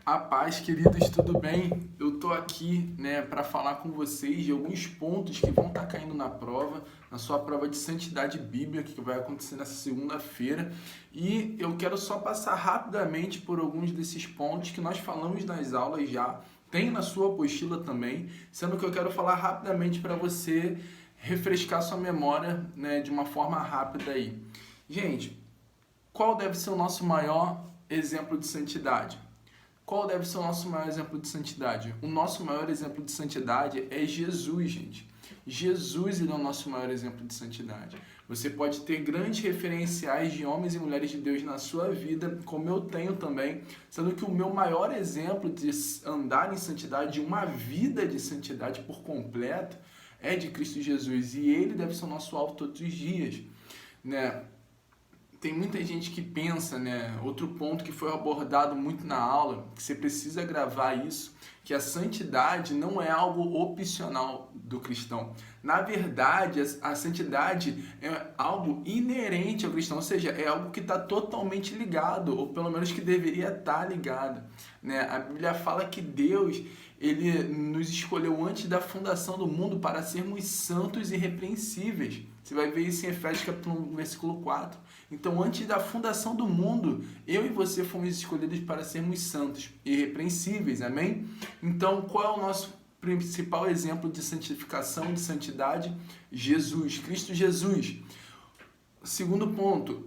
A paz, queridos, tudo bem? Eu tô aqui, para falar com vocês de alguns pontos que vão estar caindo na prova, na sua prova de santidade bíblica, que vai acontecer nessa segunda-feira. E eu quero só passar rapidamente por alguns desses pontos que nós falamos nas aulas já, tem na sua apostila também, sendo que eu quero falar rapidamente para você refrescar sua memória, de uma forma rápida aí. Gente, qual deve ser o nosso maior exemplo de santidade? Qual deve ser o nosso maior exemplo de santidade? O nosso maior exemplo de santidade é Jesus, gente. Jesus, ele é o nosso maior exemplo de santidade. Você pode ter grandes referenciais de homens e mulheres de Deus na sua vida, como eu tenho também, sendo que o meu maior exemplo de andar em santidade, de uma vida de santidade por completo, é de Cristo Jesus. E ele deve ser o nosso alvo todos os dias, né? Tem muita gente que pensa, outro ponto que foi abordado muito na aula, que você precisa gravar isso, que a santidade não é algo opcional do cristão. Na verdade, a santidade é algo inerente ao cristão, ou seja, é algo que está totalmente ligado, ou pelo menos que deveria estar ligado, A Bíblia fala que Deus, ele nos escolheu antes da fundação do mundo para sermos santos e irrepreensíveis. Você vai ver isso em Efésios capítulo 1, versículo 4. Então, antes da fundação do mundo, eu e você fomos escolhidos para sermos santos e irrepreensíveis, amém? Então, qual é o nosso principal exemplo de santificação, de santidade? Jesus, Cristo Jesus. Segundo ponto,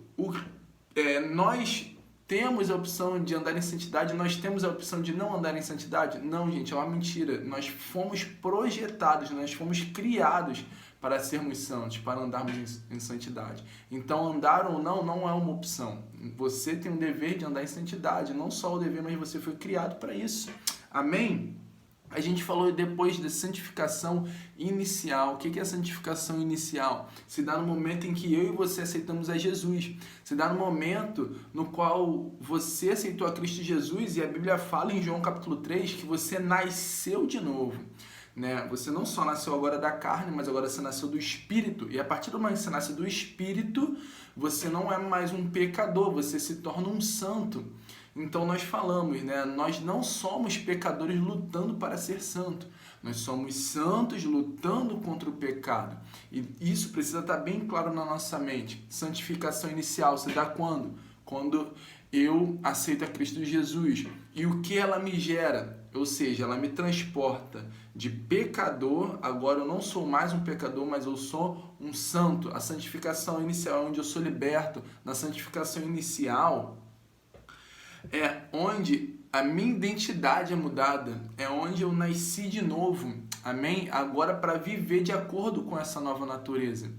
nós temos a opção de andar em santidade, nós temos a opção de não andar em santidade? Não, gente, é uma mentira. Nós fomos projetados, nós fomos criados para sermos santos, para andarmos em santidade. Então, andar ou não é uma opção. Você tem o dever de andar em santidade, não só o dever, mas você foi criado para isso. Amém? A gente falou depois da santificação inicial. O que é a santificação inicial? Se dá no momento em que eu e você aceitamos a Jesus. Se dá no momento no qual você aceitou a Cristo Jesus, e a Bíblia fala em João capítulo 3 que você nasceu de novo. Você não só nasceu agora da carne, mas agora você nasceu do Espírito. E a partir do momento que você nasce do Espírito, você não é mais um pecador, você se torna um santo. Então nós falamos, nós não somos pecadores lutando para ser santo. Nós somos santos lutando contra o pecado. E isso precisa estar bem claro na nossa mente. Santificação inicial se dá quando? Quando eu aceito a Cristo Jesus. E o que ela me gera? Ou seja, ela me transporta de pecador, agora eu não sou mais um pecador, mas eu sou um santo. A santificação inicial é onde eu sou liberto. Na santificação inicial é onde a minha identidade é mudada, é onde eu nasci de novo, amém? Agora para viver de acordo com essa nova natureza,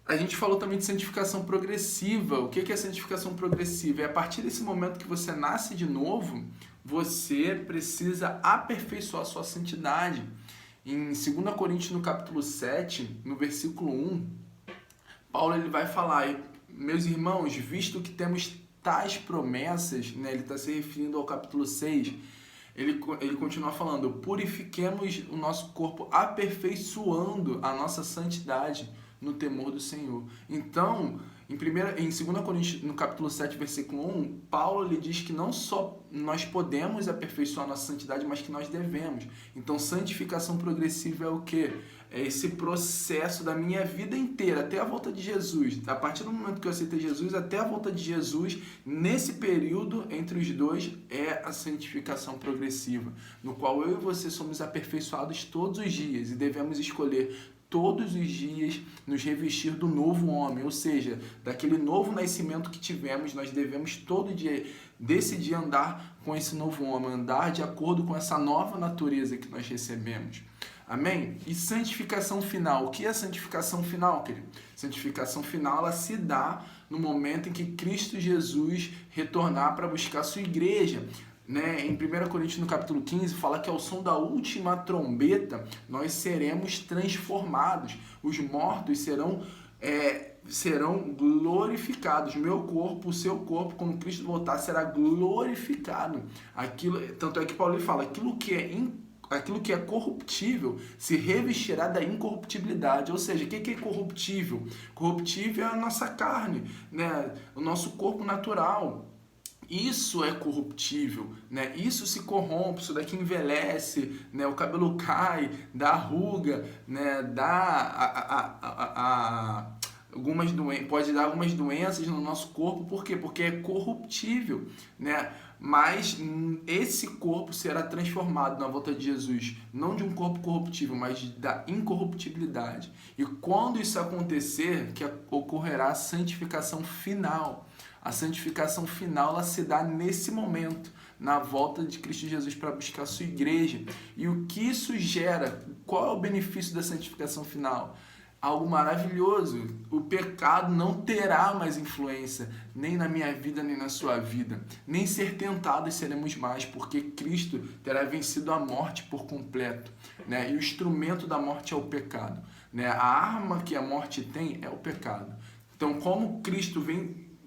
A gente falou também de santificação progressiva. O que é santificação progressiva? É a partir desse momento que você nasce de novo, você precisa aperfeiçoar a sua santidade. Em 2 Coríntios, no capítulo 7, no versículo 1, Paulo ele vai falar: meus irmãos, visto que temos tais promessas, ele está se referindo ao capítulo 6, ele continua falando: purifiquemos o nosso corpo, aperfeiçoando a nossa santidade no temor do Senhor. Então, em 2 Coríntios, no capítulo 7, versículo 1, Paulo lhe diz que não só nós podemos aperfeiçoar a nossa santidade, mas que nós devemos. Então, santificação progressiva é o quê? É esse processo da minha vida inteira, até a volta de Jesus. A partir do momento que eu aceitei Jesus, até a volta de Jesus, nesse período entre os dois, é a santificação progressiva, no qual eu e você somos aperfeiçoados todos os dias e devemos escolher todos os dias nos revestir do novo homem, ou seja, daquele novo nascimento que tivemos, nós devemos todo dia decidir andar com esse novo homem, andar de acordo com essa nova natureza que nós recebemos. Amém? E santificação final. O que é santificação final, querido? Santificação final, ela se dá no momento em que Cristo Jesus retornar para buscar a sua igreja. Em 1 Coríntios, no capítulo 15, fala que ao som da última trombeta, nós seremos transformados. Os mortos serão glorificados. Meu corpo, o seu corpo, quando Cristo voltar, será glorificado. Tanto é que Paulo fala: aquilo que é corruptível se revestirá da incorruptibilidade. Ou seja, o que é corruptível? Corruptível é a nossa carne, o nosso corpo natural, Isso é corruptível, né? Isso se corrompe, isso daqui envelhece, né? O cabelo cai, dá ruga, né? Pode dar algumas doenças no nosso corpo. Por quê? Porque é corruptível, né? Mas esse corpo será transformado na volta de Jesus, não de um corpo corruptível, mas da incorruptibilidade. E quando isso acontecer, que ocorrerá a santificação final. A santificação final, ela se dá nesse momento, na volta de Cristo Jesus para buscar a sua igreja. E o que isso gera? Qual é o benefício da santificação final? Algo maravilhoso. O pecado não terá mais influência, nem na minha vida, nem na sua vida. Nem ser tentados seremos mais, porque Cristo terá vencido a morte por completo, né? E o instrumento da morte é o pecado, né? A arma que a morte tem é o pecado. Então, como Cristo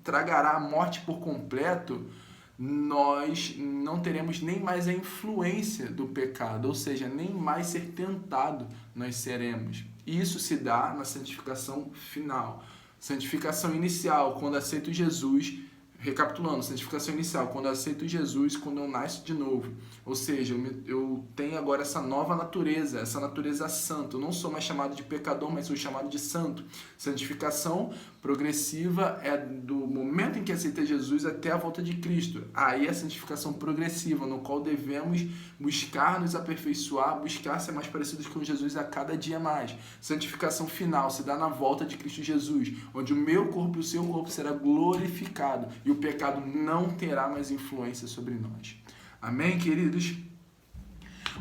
tragará a morte por completo, nós não teremos nem mais a influência do pecado, ou seja, nem mais ser tentado nós seremos. Isso se dá na santificação final. Santificação inicial, quando aceito Jesus. Recapitulando, santificação inicial, quando eu aceito Jesus, quando eu nasço de novo. Ou seja, eu tenho agora essa nova natureza, essa natureza santa. Eu não sou mais chamado de pecador, mas sou chamado de santo. Santificação progressiva é do momento em que aceita Jesus até a volta de Cristo. Aí é a santificação progressiva, no qual devemos buscar nos aperfeiçoar, buscar ser mais parecidos com Jesus a cada dia mais. Santificação final se dá na volta de Cristo Jesus, onde o meu corpo e o seu corpo será glorificado e o pecado não terá mais influência sobre nós. Amém, queridos?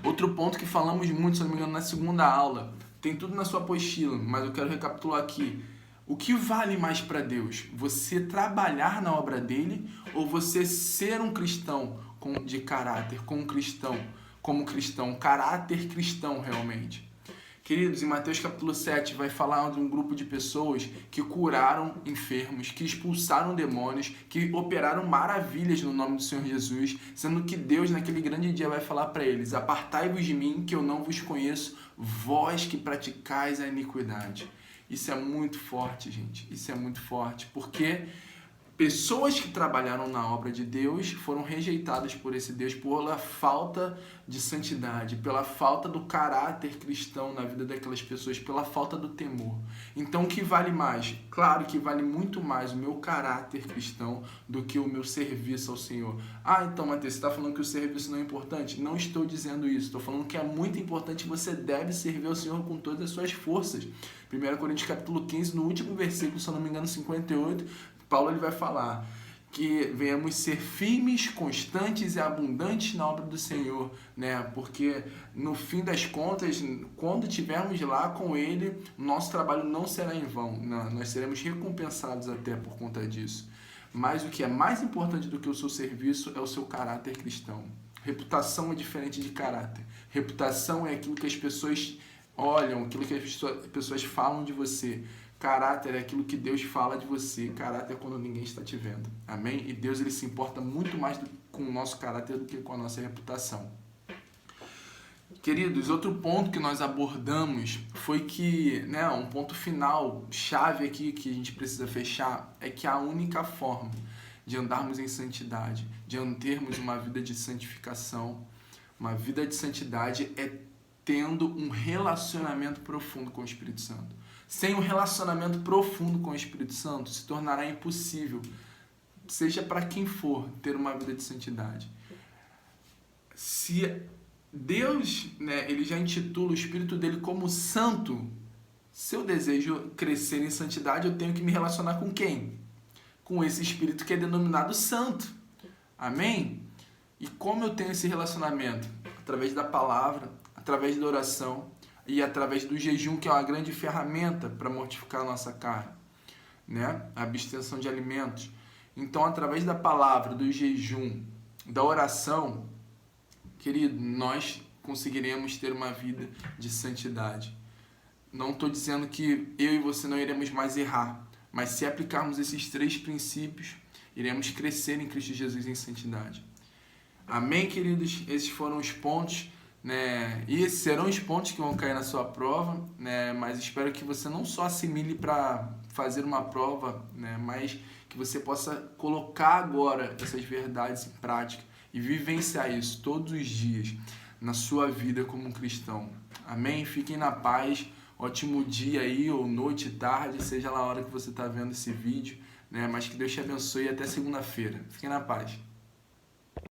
Outro ponto que falamos muito, se não me engano, na segunda aula, tem tudo na sua apostila, mas eu quero recapitular aqui. O que vale mais para Deus? Você trabalhar na obra dele ou você ser um cristão de caráter, como cristão, caráter cristão realmente? Queridos, em Mateus capítulo 7 vai falar de um grupo de pessoas que curaram enfermos, que expulsaram demônios, que operaram maravilhas no nome do Senhor Jesus, sendo que Deus naquele grande dia vai falar para eles: apartai-vos de mim, que eu não vos conheço, vós que praticais a iniquidade. Isso é muito forte, gente. Isso é muito forte, porque pessoas que trabalharam na obra de Deus foram rejeitadas por esse Deus pela falta de santidade, pela falta do caráter cristão na vida daquelas pessoas, pela falta do temor. Então, o que vale mais? Claro que vale muito mais o meu caráter cristão do que o meu serviço ao Senhor. Ah, então, Mateus, você está falando que o serviço não é importante? Não estou dizendo isso. Estou falando que é muito importante e você deve servir ao Senhor com todas as suas forças. 1 Coríntios capítulo 15, no último versículo, se eu não me engano, 58, Paulo ele vai falar que venhamos ser firmes, constantes e abundantes na obra do Senhor, né? Porque no fim das contas, quando estivermos lá com Ele, nosso trabalho não será em vão, não, nós seremos recompensados até por conta disso. Mas o que é mais importante do que o seu serviço é o seu caráter cristão. Reputação é diferente de caráter. Reputação é aquilo que as pessoas olham, aquilo que as pessoas falam de você. Caráter é aquilo que Deus fala de você. Caráter é quando ninguém está te vendo. Amém? E Deus ele se importa muito mais com o nosso caráter do que com a nossa reputação. Queridos, outro ponto que nós abordamos foi que, né, um ponto final, chave aqui que a gente precisa fechar, é que a única forma de andarmos em santidade, de termos uma vida de santificação, uma vida de santidade é tendo um relacionamento profundo com o Espírito Santo. Sem um relacionamento profundo com o Espírito Santo, se tornará impossível, seja para quem for, ter uma vida de santidade. Se Deus, né, ele já intitula o Espírito dele como santo, se eu desejo crescer em santidade, eu tenho que me relacionar com quem? Com esse Espírito que é denominado santo. Amém? E como eu tenho esse relacionamento? Através da palavra, através da oração, e através do jejum, que é uma grande ferramenta para mortificar a nossa carne, né? A abstenção de alimentos. Então, através da palavra, do jejum, da oração, querido, nós conseguiremos ter uma vida de santidade. Não estou dizendo que eu e você não iremos mais errar, mas se aplicarmos esses 3 princípios, iremos crescer em Cristo Jesus em santidade. Amém, queridos? Esses foram os pontos, né? E esses serão os pontos que vão cair na sua prova, né? Mas espero que você não só assimile para fazer uma prova, né? Mas que você possa colocar agora essas verdades em prática e vivenciar isso todos os dias na sua vida como um cristão. Amém? Fiquem na paz. Ótimo dia aí, ou noite, tarde, seja lá a hora que você está vendo esse vídeo, né? Mas que Deus te abençoe e até segunda-feira. Fiquem na paz.